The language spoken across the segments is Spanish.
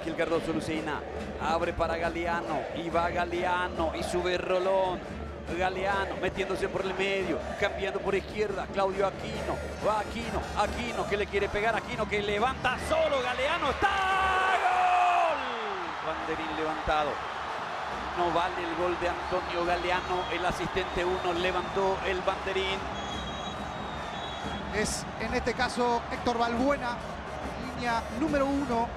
Gil Cardoso, Lucena, abre para Galeano, y va Galeano, y sube Rolón. Galeano metiéndose por el medio, cambiando por izquierda, Claudio Aquino, va Aquino, Aquino que le quiere pegar, Aquino que levanta solo, Galeano, está, ¡gol! Banderín levantado, no vale el gol de Antonio Galeano, el asistente 1 levantó el banderín. Es en este caso Héctor Balbuena, línea número 1,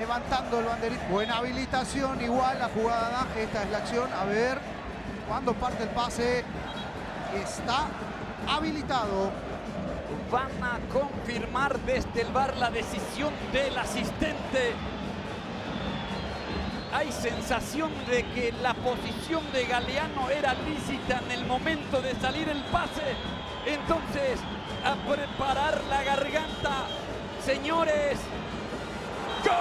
levantando el banderín. Buena habilitación, igual la jugada de Ángel. Esta es la acción. A ver, cuando parte el pase, está habilitado. Van a confirmar desde el VAR la decisión del asistente. Hay sensación de que la posición de Galeano era lícita en el momento de salir el pase. Entonces, a preparar la garganta, señores. ¡Gol!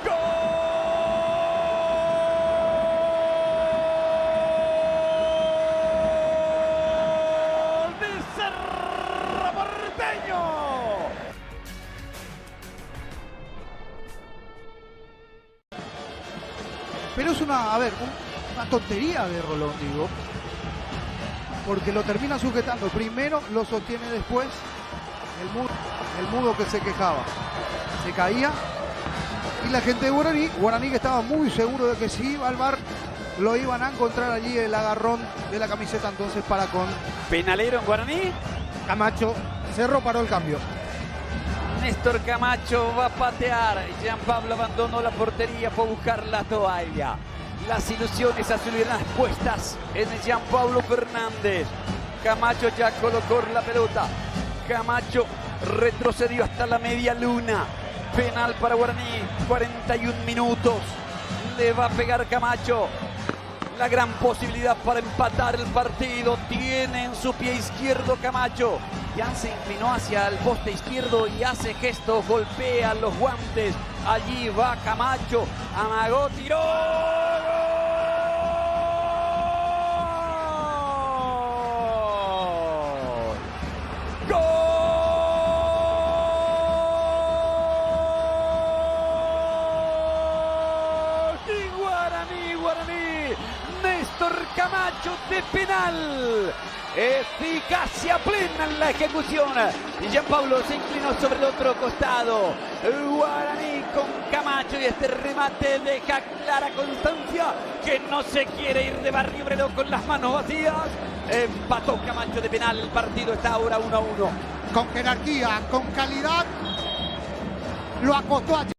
¡Gol de Cerro Porteño! Pero es una tontería de Rolón, digo. Porque lo termina sujetando. Primero lo sostiene después el mudo que se quejaba. Se caía. Y la gente de Guaraní que estaba muy seguro de que si iba al VAR lo iban a encontrar allí el agarrón de la camiseta entonces para con Penalero en Guaraní. Camacho. Cerro paró el cambio. Néstor Camacho va a patear. Jean Pablo abandonó la portería, fue a buscar la toalla. Las ilusiones azulgranas puestas en Jean Pablo Fernández. Camacho ya colocó la pelota. Camacho retrocedió hasta la media luna. Penal para Guaraní. 41 minutos. Le va a pegar Camacho. La gran posibilidad para empatar el partido. Tiene en su pie izquierdo Camacho. Ya se inclinó hacia el poste izquierdo y hace gestos, golpea los guantes. Allí va Camacho, amagó, tiró. ¡Gol! ¡Y Guaraní, Guaraní! Néstor Camacho de penal. Eficacia plena en la ejecución. Y Jean Pablo se inclinó sobre el otro costado. Guaraní con Camacho y este remate deja clara constancia que no se quiere ir de Barrio Obrero con las manos vacías. Empató Camacho de penal. El partido está ahora 1-1. Con jerarquía, con calidad. Lo acostó a